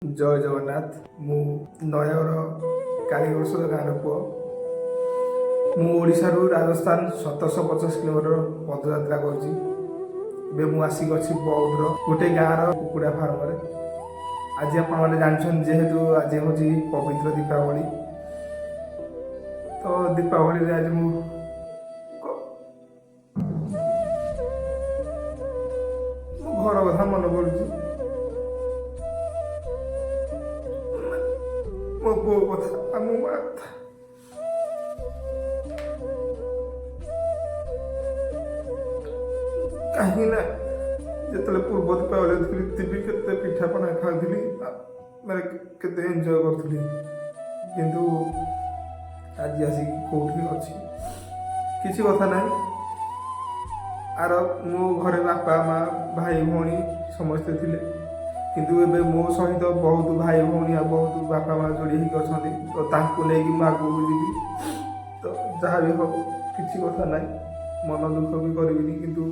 जय जगन्नाथ मु नयर कालीगढ़ गाँव पुओ मुशारू राजस्थान 1750 किलोमीटर पदयात्रा कर आसिक अच्छी बौद्ध गोटे गाँव कुकुड़ा फार्म आज आपने जानते जेहेतु आज हूँ पवित्र दीपावली तो दीपावली आज मु घर कथा मन पड़ू मो पो कथा मो माँ कथा कहीं जो पूर्व दीपावली थी केते पिठापना खाऊली मैं केते एंजॉय करी किंतु आज आसिक कौटी अच्छी किसी कथा ना आर मो घरे बापा माँ भाई भौणी समस्ते थे किंतु एबे मो सहित बहुत भाई भौणी आ बहुत बापा माँ जोड़ी अच्छा तो तांको लेकिन मो आगू जीवी तो जहाँ भी हो किसी कथा ना मन दुख भी करी किंतु